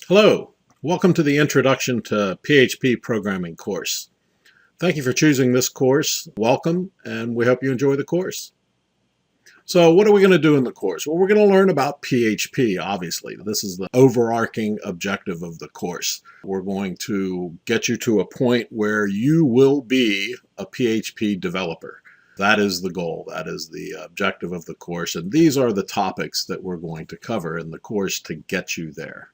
Hello, welcome to the Introduction to PHP Programming course. Thank you for choosing this course. Welcome, and we hope you enjoy the course. So what are we going to do in the course? Well, we're going to learn about PHP, obviously. This is the overarching objective of the course. We're going to get you to a point where you will be a PHP developer. That is the goal. That is the objective of the course. And these are the topics that we're going to cover in the course to get you there.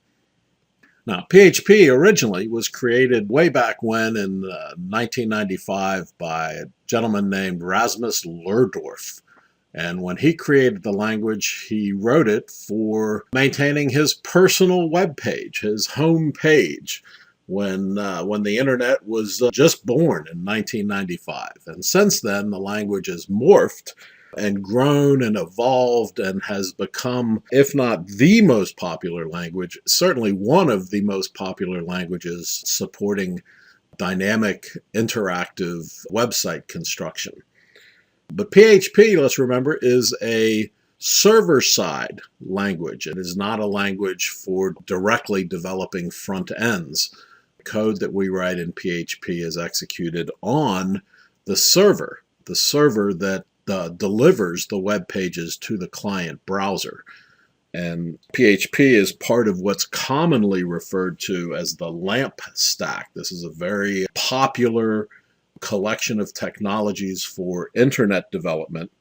Now, PHP originally was created way back when in 1995 by a gentleman named Rasmus Lerdorf. And when he created the language, he wrote it for maintaining his personal web page, his home page, when the internet was just born in 1995. And since then, the language has morphed and grown and evolved and has become, if not the most popular language, certainly one of the most popular languages supporting dynamic, interactive website construction. But PHP, let's remember, is a server-side language. It is not a language for directly developing front ends. The code that we write in PHP is executed on the server that delivers the web pages to the client browser. And PHP is part of what's commonly referred to as the LAMP stack. This is a very popular collection of technologies for internet development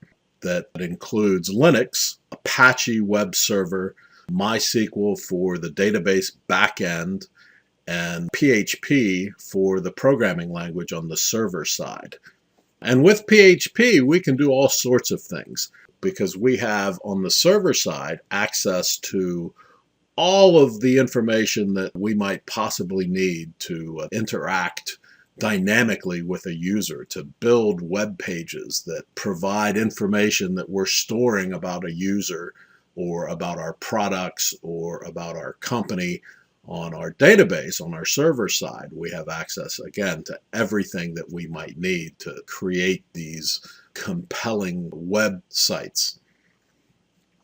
that includes Linux, Apache web server, MySQL for the database backend, and PHP for the programming language on the server side. And with PHP, we can do all sorts of things because we have on the server side access to all of the information that we might possibly need to interact dynamically with a user, to build web pages that provide information that we're storing about a user or about our products or about our company. On our database, on our server side, we have access, again, to everything that we might need to create these compelling websites.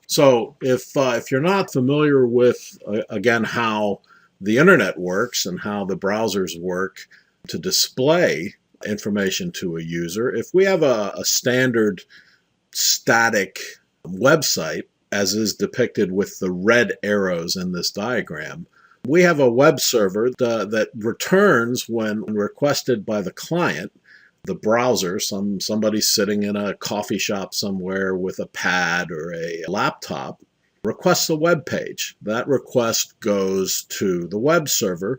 So if you're not familiar with, again, how the internet works and how the browsers work to display information to a user, if we have a standard static website, as is depicted with the red arrows in this diagram, we have a web server that returns when requested by the client, the browser, somebody sitting in a coffee shop somewhere with a pad or a laptop, requests a web page. That request goes to the web server,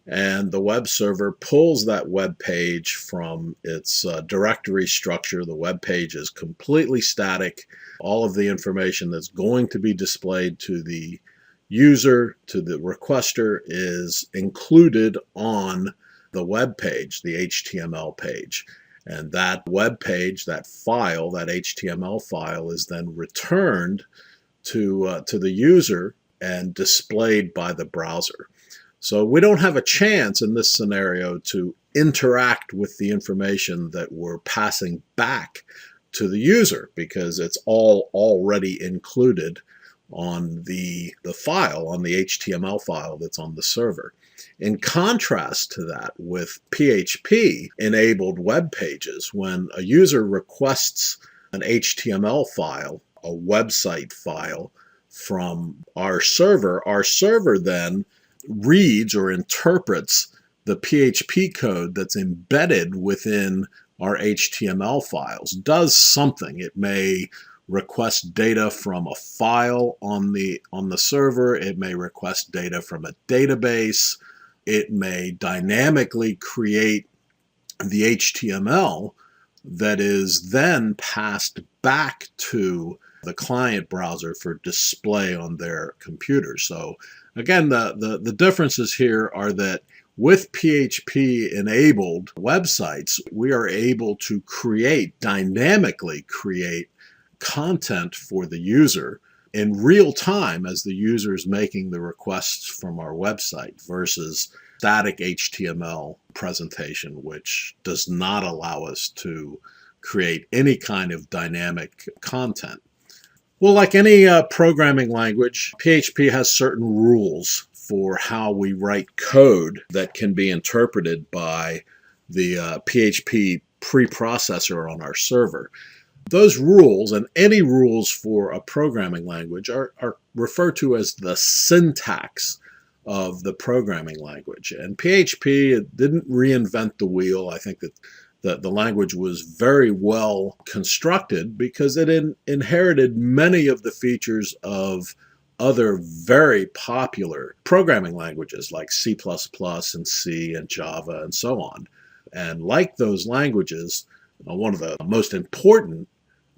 and the web server pulls that web page from its directory structure. The web page is completely static. All of the information that's going to be displayed to the user, to the requester, is included on the web page, the HTML page. And that web page, that file, that HTML file, is then returned to the user and displayed by the browser. So we don't have a chance in this scenario to interact with the information that we're passing back to the user because it's all already included on the file, on the HTML file that's on the server. In contrast to that, with PHP-enabled web pages, when a user requests an HTML file, a website file from our server then reads or interprets the PHP code that's embedded within our HTML files, does something. It may request data from a file on the server. It may request data from a database. It may dynamically create the HTML that is then passed back to the client browser for display on their computer. So again, the differences here are that with PHP-enabled websites, we are able to dynamically create content for the user in real time as the user is making the requests from our website versus static HTML presentation, which does not allow us to create any kind of dynamic content. Well, like any programming language, PHP has certain rules for how we write code that can be interpreted by the PHP preprocessor on our server. Those rules, and any rules for a programming language, are referred to as the syntax of the programming language. And PHP didn't reinvent the wheel. I think that the language was very well constructed because it inherited many of the features of other very popular programming languages like C++ and C and Java and so on. And like those languages, one of the most important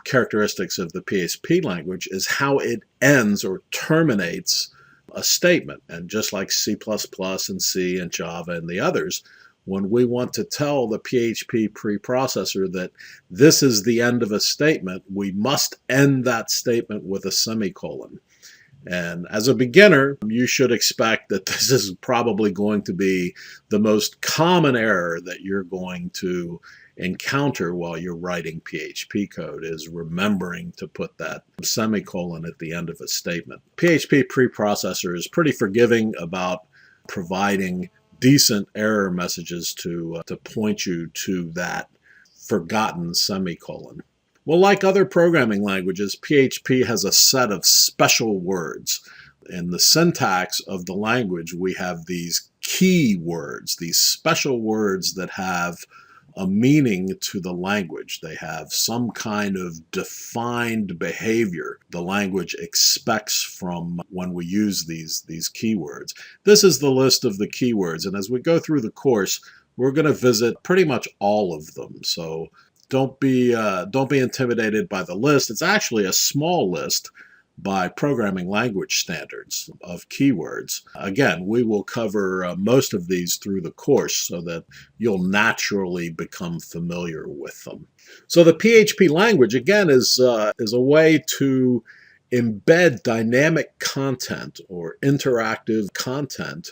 characteristics of the PHP language is how it ends or terminates a statement. And just like C++ and C and Java and the others, when we want to tell the PHP preprocessor that this is the end of a statement, we must end that statement with a semicolon. And as a beginner, you should expect that this is probably going to be the most common error that you're going to encounter while you're writing PHP code, is remembering to put that semicolon at the end of a statement. PHP preprocessor is pretty forgiving about providing decent error messages to point you to that forgotten semicolon. Well, like other programming languages, PHP has a set of special words. In the syntax of the language, we have these key words, these special words that have a meaning to the language. They have some kind of defined behavior the language expects from when we use these keywords. This is the list of the keywords, and as we go through the course, we're going to visit pretty much all of them. So don't be intimidated by the list. It's actually a small list by programming language standards of keywords. Again, we will cover most of these through the course so that you'll naturally become familiar with them. So the PHP language, again, is a way to embed dynamic content or interactive content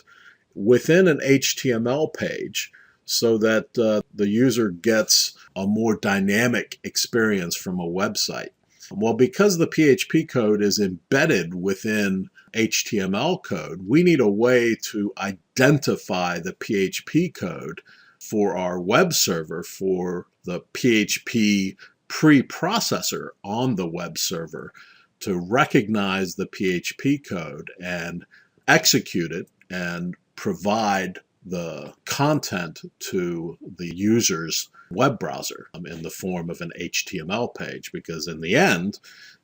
within an HTML page so that the user gets a more dynamic experience from a website. Well, because the PHP code is embedded within HTML code, we need a way to identify the PHP code for our web server, for the PHP preprocessor on the web server, to recognize the PHP code and execute it and provide the content to the user's web browser in the form of an HTML page, because in the end,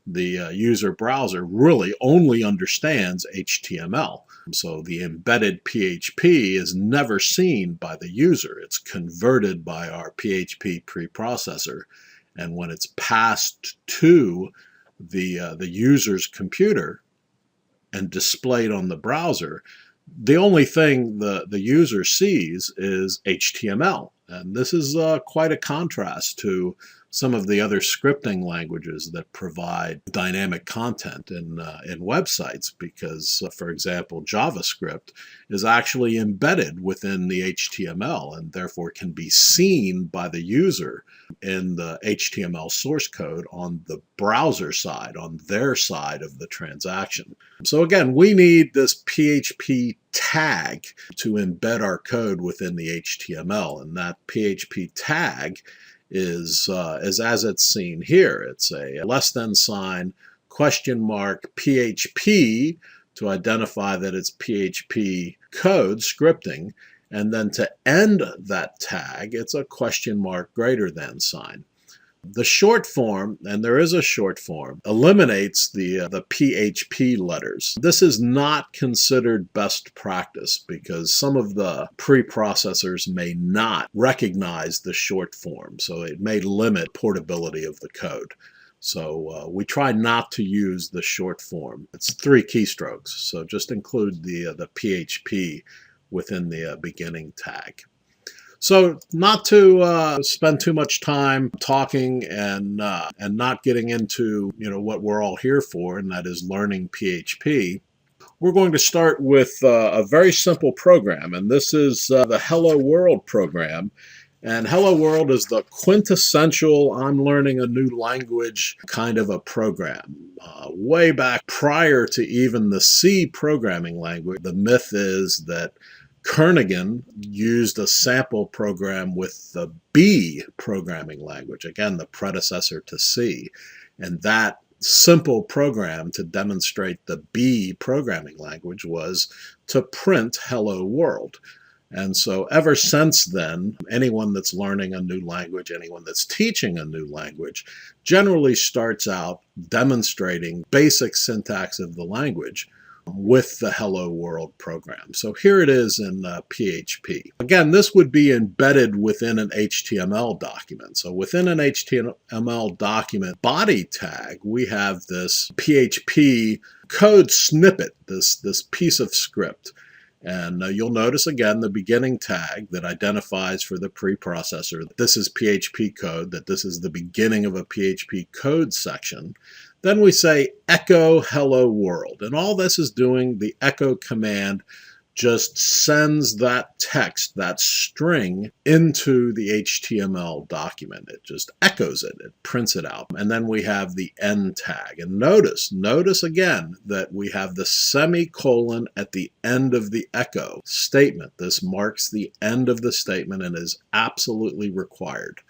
the user browser really only understands HTML. So the embedded PHP is never seen by the user. It's converted by our PHP preprocessor, and when it's passed to the user's computer and displayed on the browser, the only thing the user sees is HTML. And this is quite a contrast to some of the other scripting languages that provide dynamic content in websites, because, for example, JavaScript is actually embedded within the HTML and therefore can be seen by the user in the HTML source code on the browser side, on their side of the transaction. So again, we need this PHP tag to embed our code within the HTML, and that PHP tag is as it's seen here. It's a less than sign, question mark, PHP to identify that it's PHP code scripting, and then to end that tag, it's a question mark greater than sign. The short form, and there is a short form, eliminates the PHP letters. This is not considered best practice because some of the preprocessors may not recognize the short form, so it may limit portability of the code. So we try not to use the short form. It's 3 keystrokes, so just include the PHP within the beginning tag. So not to spend too much time talking and not getting into what we're all here for, and that is learning PHP, we're going to start with a very simple program, and this is the Hello World program. And Hello World is the quintessential I'm learning a new language kind of a program. Way back prior to even the C programming language, the myth is that Kernighan used a sample program with the B programming language, again, the predecessor to C. And that simple program to demonstrate the B programming language was to print Hello World. And so ever since then, anyone that's learning a new language, anyone that's teaching a new language, generally starts out demonstrating basic syntax of the language with the Hello World program. So here it is in PHP. Again, this would be embedded within an HTML document. So within an HTML document body tag, we have this PHP code snippet, this piece of script. And you'll notice again the beginning tag that identifies for the preprocessor that this is PHP code, that this is the beginning of a PHP code section. Then we say echo hello world. And all this is doing, the echo command just sends that text, that string, into the HTML document. It just echoes it, it prints it out. And then we have the end tag. And notice again that we have the semicolon at the end of the echo statement. This marks the end of the statement and is absolutely required.